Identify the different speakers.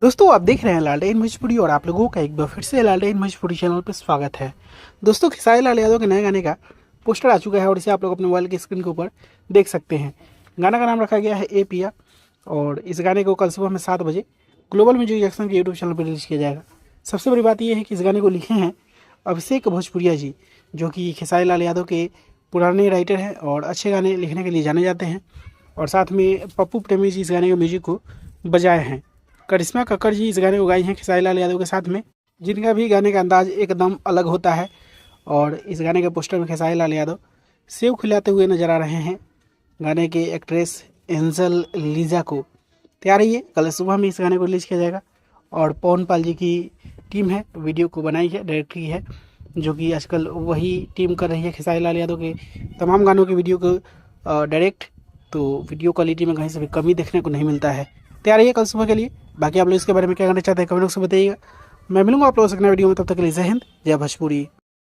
Speaker 1: दोस्तों आप देख रहे हैं लालटेन भोजपुरी और आप लोगों का एक बार फिर से लालटेन भोजपुरी चैनल पर स्वागत है। दोस्तों खेसारी लाल यादव के नए गाने का पोस्टर आ चुका है और इसे आप लोग अपने मोबाइल की स्क्रीन के ऊपर देख सकते हैं। गाना का नाम रखा गया है ए पिया और इस गाने को कल सुबह में 7 बजे ग्लोबल म्यूजिक जंक्शन के यूट्यूब चैनल पर रिलीज किया जाएगा। सबसे बड़ी बात यह है कि इस गाने को लिखे हैं अभिषेक भोजपुरिया जी, जो कि खेसारी लाल यादव के पुराने राइटर हैं और अच्छे गाने लिखने के लिए जाने जाते हैं। और साथ में पप्पू प्रेमी जी इस गाने के म्यूजिक को बजाए हैं। करिश्मा कक्कड़ जी इस गाने को गाई हैं खेसारी लाल यादव के साथ में, जिनका भी गाने का अंदाज एकदम अलग होता है। और इस गाने के पोस्टर में खेसारी लाल यादव सेव खिलाते हुए नजर आ रहे हैं गाने के एक्ट्रेस एंजल लीजा को। तैयार रहिए, कल सुबह में इस गाने को रिलीज किया जाएगा। और पवन पाल जी की टीम है, वीडियो को बनाई है, डायरेक्ट की है, जो कि आजकल वही टीम कर रही है खेसारी लाल यादव के तमाम गानों की वीडियो को डायरेक्ट। तो वीडियो क्वालिटी में कहीं से भी कमी देखने को नहीं मिलता है। तैयार रहिए कल सुबह के लिए। बाकी आप लोग इसके बारे में क्या कहना चाहते हैं कमेंट बॉक्स में बताइएगा। मैं मिलूंगा आप लोगों से नए वीडियो में, तब तक के लिए जय हिंद, जय भोजपुरी।